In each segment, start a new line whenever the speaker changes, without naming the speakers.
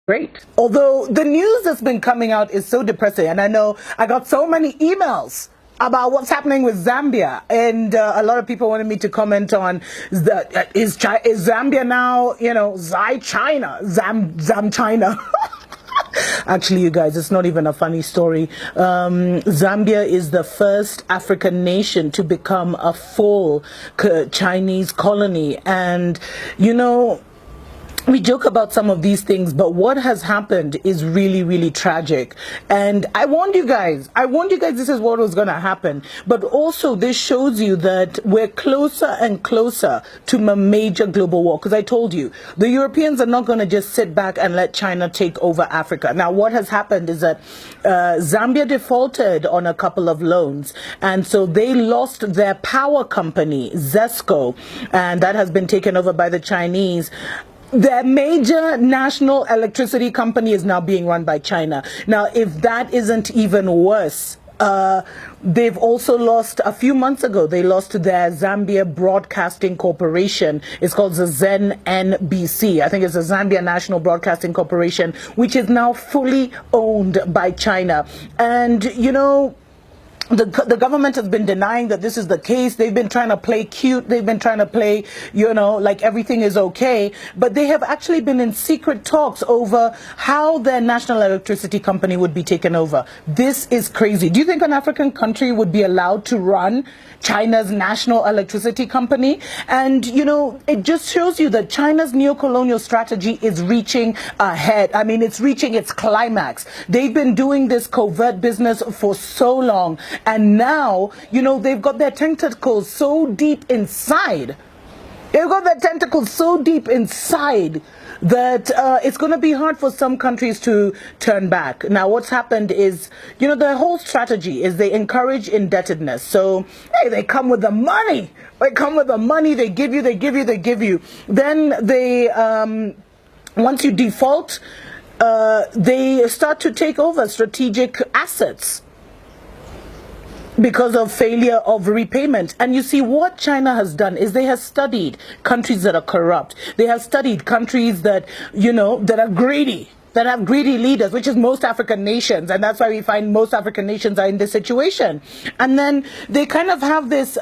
Great. Although the news that's been coming out is so depressing, and I know I got so many emails about what's happening with Zambia, and a lot of people wanted me to comment on is Zambia now, Zam China. Actually, you guys, it's not even a funny story. Zambia is the first African nation to become a full Chinese colony, and we joke about some of these things, but what has happened is really, really tragic. And I warned you guys this is what was going to happen. But also this shows you that we're closer and closer to a major global war. Because I told you, the Europeans are not going to just sit back and let China take over Africa. Now, what has happened is that Zambia defaulted on a couple of loans. And so they lost their power company, ZESCO, and that has been taken over by the Chinese. Their major national electricity company is now being run by China. Now, if that isn't even worse, they've also lost, a few months ago, they lost their Zambia Broadcasting Corporation. It's called the ZENE-NBC. I think it's the Zambia National Broadcasting Corporation, which is now fully owned by China. And, the government has been denying that this is the case. They've been trying to play cute. They've been trying to play, like everything is okay. But they have actually been in secret talks over how their national electricity company would be taken over. This is crazy. Do you think an African country would be allowed to run China's national electricity company? And, it just shows you that China's neocolonial strategy is reaching ahead. I mean, it's reaching its climax. They've been doing this covert business for so long. And now, they've got their tentacles so deep inside. They've got their tentacles so deep inside that it's going to be hard for some countries to turn back. Now, what's happened is, their whole strategy is they encourage indebtedness. So, hey, they come with the money. They come with the money. They give you, they give you, they give you. Then they, once you default, they start to take over strategic assets because of failure of repayment. And you see, what China has done is they have studied countries that are corrupt. They have studied countries that, that are greedy, that have greedy leaders, which is most African nations. And that's why we find most African nations are in this situation. And then they kind of have this,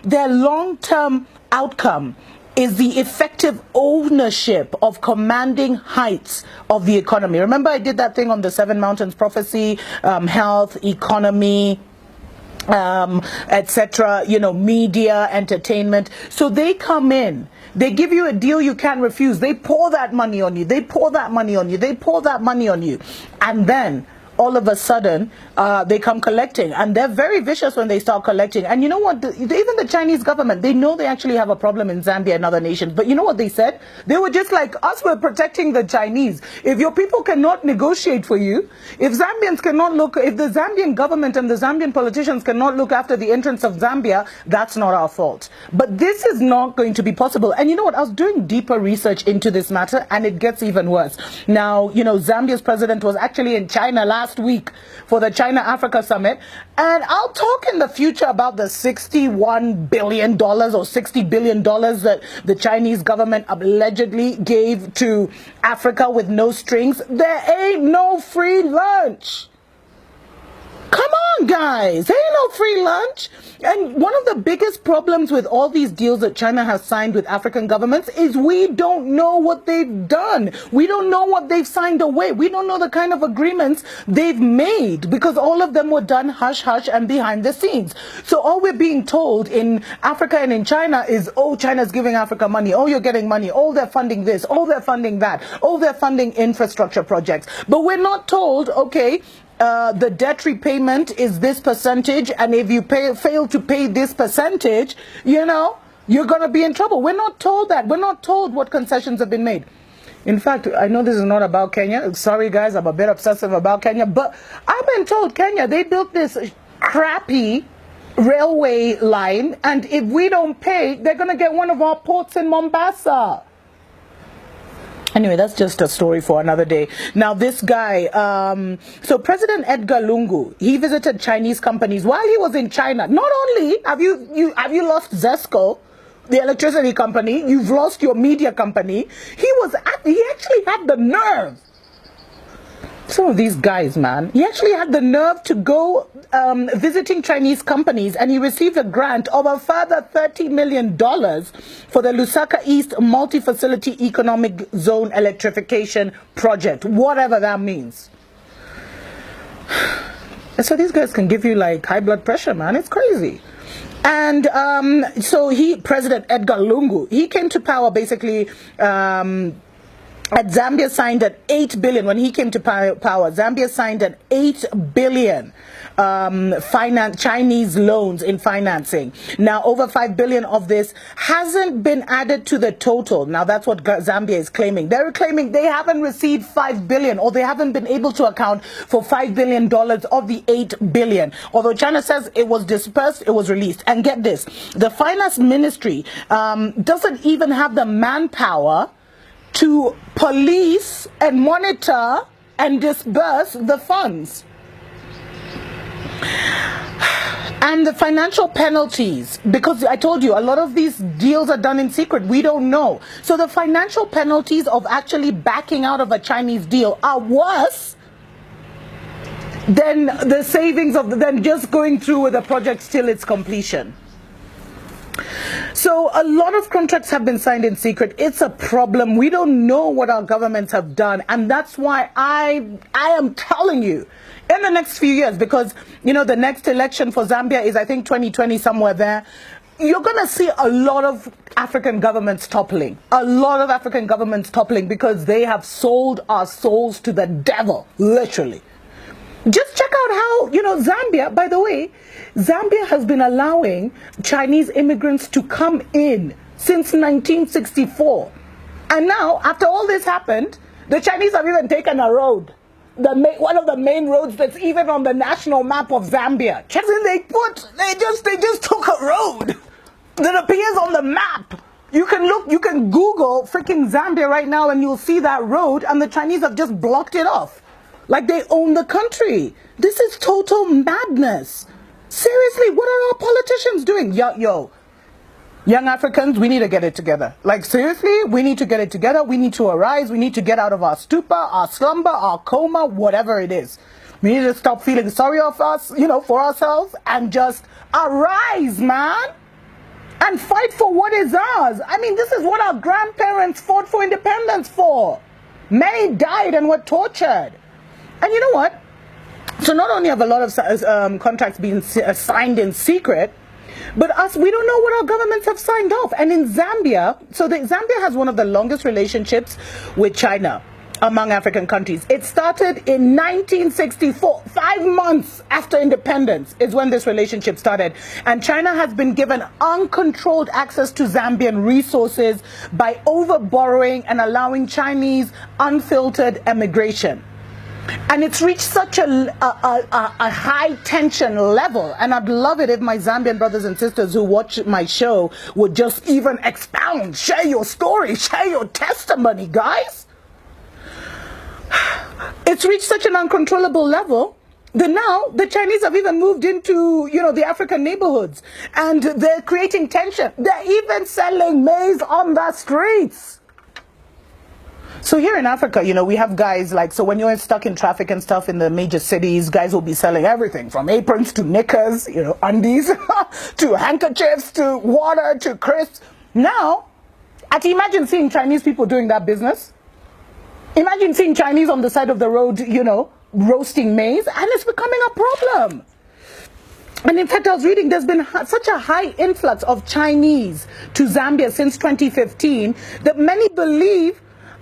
their long-term outcome is the effective ownership of commanding heights of the economy. Remember, I did that thing on the Seven Mountains Prophecy, health, economy, etc., media, entertainment. So they come in, they give you a deal you can't refuse. They pour that money on you. They pour that money on you. They pour that money on you. And then all of a sudden, they come collecting. And they're very vicious when they start collecting. And you know what? Even the Chinese government, they know they actually have a problem in Zambia and other nations. But you know what they said? They were just like, us, we're protecting the Chinese. If your people cannot negotiate for you, if Zambians cannot look, if the Zambian government and the Zambian politicians cannot look after the interests of Zambia, that's not our fault. But this is not going to be possible. And you know what? I was doing deeper research into this matter, and it gets even worse. Now, Zambia's president was actually in China last week for the China-Africa summit, and I'll talk in the future about the $61 billion or $60 billion that the Chinese government allegedly gave to Africa with no strings. There ain't no free lunch. Come on, guys. There ain't no free lunch. And one of the biggest problems with all these deals that China has signed with African governments is we don't know what they've done. We don't know what they've signed away. We don't know the kind of agreements they've made, because all of them were done hush-hush and behind the scenes. So all we're being told in Africa and in China is, oh, China's giving Africa money. Oh, you're getting money. Oh, they're funding this. Oh, they're funding that. Oh, they're funding infrastructure projects. But we're not told, okay, the debt repayment is this percentage, and if you fail to pay this percentage, you're going to be in trouble. We're not told that. We're not told what concessions have been made. In fact, I know this is not about Kenya. Sorry, guys, I'm a bit obsessive about Kenya. But I've been told Kenya, they built this crappy railway line, and if we don't pay, they're going to get one of our ports in Mombasa. Anyway, that's just a story for another day. Now, this guy, so President Edgar Lungu, he visited Chinese companies while he was in China. Not only have you lost ZESCO, the electricity company, you've lost your media company. He actually had the nerve Some of these guys, man. He actually had the nerve to go visiting Chinese companies, and he received a grant of a further $30 million for the Lusaka East Multi-Facility Economic Zone Electrification Project, whatever that means. And so these guys can give you like high blood pressure, man. It's crazy. And so President Edgar Lungu, he came to power basically Zambia signed an $8 billion, when he came to power, Zambia signed an $8 billion Chinese loans in financing. Now, over $5 billion of this hasn't been added to the total. Now, that's what Zambia is claiming. They're claiming they haven't received $5 billion, or they haven't been able to account for $5 billion of the $8 billion. Although China says it was dispersed, it was released. And get this, the finance ministry doesn't even have the manpower to police and monitor and disburse the funds. And the financial penalties, because I told you, a lot of these deals are done in secret. We don't know. So the financial penalties of actually backing out of a Chinese deal are worse than the savings than just going through with the project till its completion. So a lot of contracts have been signed in secret. It's a problem. We don't know what our governments have done. And that's why I am telling you, in the next few years, because, you know, the next election for Zambia is, I think, 2020, somewhere there. You're going to see a lot of African governments toppling. A lot of African governments toppling because they have sold our souls to the devil, literally. Just check out how, you know, Zambia, by the way, Zambia has been allowing Chinese immigrants to come in since 1964. And now, after all this happened, the Chinese have even taken a road. One of the main roads that's even on the national map of Zambia. Check in, they just took a road that appears on the map. You can Google freaking Zambia right now and you'll see that road, and the Chinese have just blocked it off. Like they own the country. This is total madness. Seriously, what are our politicians doing? Yo, young Africans, we need to get it together. Like seriously, we need to get it together. We need to arise. We need to get out of our stupor, our slumber, our coma, whatever it is. We need to stop feeling sorry for us, you know, for ourselves, and just arise, man. And fight for what is ours. I mean, this is what our grandparents fought for independence for. Many died and were tortured. And you know what? So not only have a lot of contracts been signed in secret, but we don't know what our governments have signed off. And in Zambia, Zambia has one of the longest relationships with China among African countries. It started in 1964, 5 months after independence is when this relationship started. And China has been given uncontrolled access to Zambian resources by overborrowing and allowing Chinese unfiltered emigration. And it's reached such a high tension level. And I'd love it if my Zambian brothers and sisters who watch my show would just even expound, share your story, share your testimony, guys. It's reached such an uncontrollable level that now the Chinese have even moved into, you know, the African neighborhoods. And they're creating tension. They're even selling maize on the streets. So here in Africa, you know, we have guys like, so when you're stuck in traffic and stuff in the major cities, guys will be selling everything from aprons to knickers, you know, undies, to handkerchiefs, to water, to crisps. Now, imagine seeing Chinese people doing that business. Imagine seeing Chinese on the side of the road, you know, roasting maize, and it's becoming a problem. And in fact, I was reading, there's been such a high influx of Chinese to Zambia since 2015 that many believe,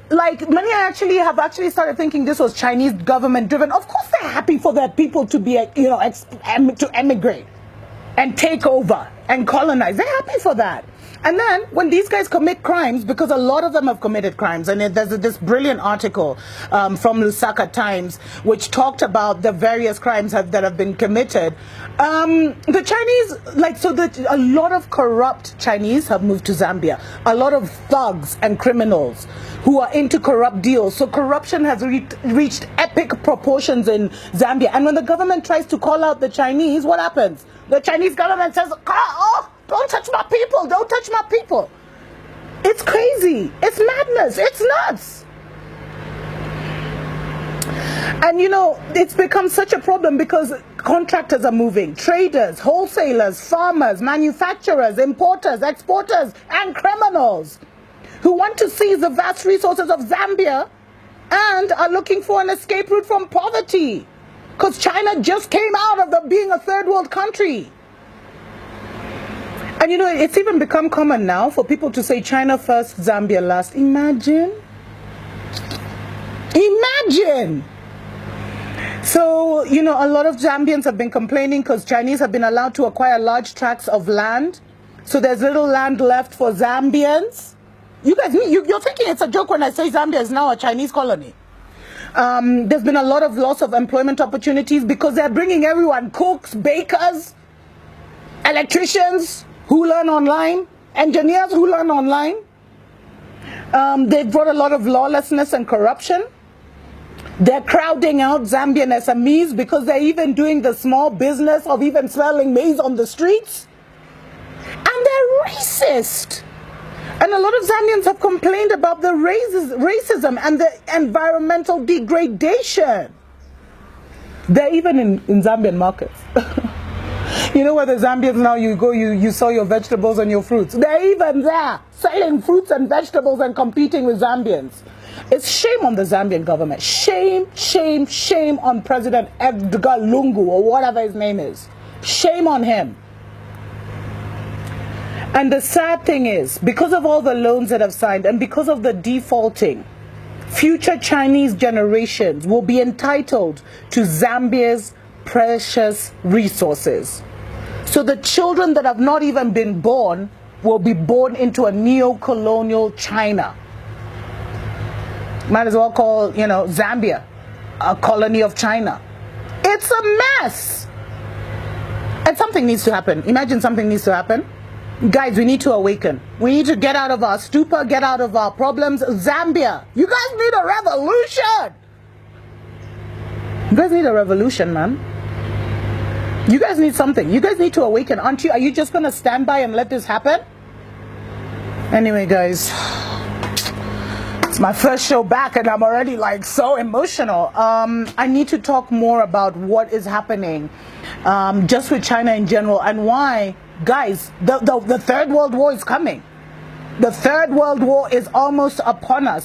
like many have actually started thinking this was Chinese government driven. Of course they're happy for their people to be, you know, to emigrate and take over and colonize. They're happy for that. And then when these guys commit crimes, because a lot of them have committed crimes, and there's this brilliant article from Lusaka Times which talked about the various crimes that have been committed. The Chinese, a lot of corrupt Chinese have moved to Zambia. A lot of thugs and criminals who are into corrupt deals. So corruption has reached epic proportions in Zambia. And when the government tries to call out the Chinese, what happens? The Chinese government says, oh, don't touch my people, don't touch my people. It's crazy. It's madness. It's nuts. And you know, it's become such a problem because contractors are moving, traders, wholesalers, farmers, manufacturers, importers, exporters, and criminals who want to seize the vast resources of Zambia and are looking for an escape route from poverty. Because China just came out of being a third world country. And you know, it's even become common now for people to say China first, Zambia last. Imagine. Imagine. So, you know, a lot of Zambians have been complaining because Chinese have been allowed to acquire large tracts of land. So there's little land left for Zambians. You guys, you're thinking it's a joke when I say Zambia is now a Chinese colony. There's been a lot of loss of employment opportunities because they're bringing everyone, cooks, bakers, electricians who learn online, engineers who learn online. They've brought a lot of lawlessness and corruption. They're crowding out Zambian SMEs because they're even doing the small business of even selling maize on the streets. And they're racist. And a lot of Zambians have complained about the racism and the environmental degradation. They're even in Zambian markets. You know where the Zambians now, you go, you sell your vegetables and your fruits. They're even there, selling fruits and vegetables and competing with Zambians. It's shame on the Zambian government. Shame, shame, shame on President Edgar Lungu or whatever his name is. Shame on him. And the sad thing is, because of all the loans that have signed and because of the defaulting, future Chinese generations will be entitled to Zambia's precious resources. So the children that have not even been born will be born into a neo-colonial China. Might as well call, you know, Zambia a colony of China. It's a mess. And something needs to happen. Imagine something needs to happen. Guys, we need to awaken. We need to get out of our stupor, get out of our problems. Zambia, you guys need a revolution. You guys need a revolution, man. You guys need something. You guys need to awaken, aren't you? Are you just going to stand by and let this happen? Anyway, guys, it's my first show back and I'm already like so emotional. I need to talk more about what is happening just with China in general and why, guys, the Third World War is coming. The Third World War is almost upon us.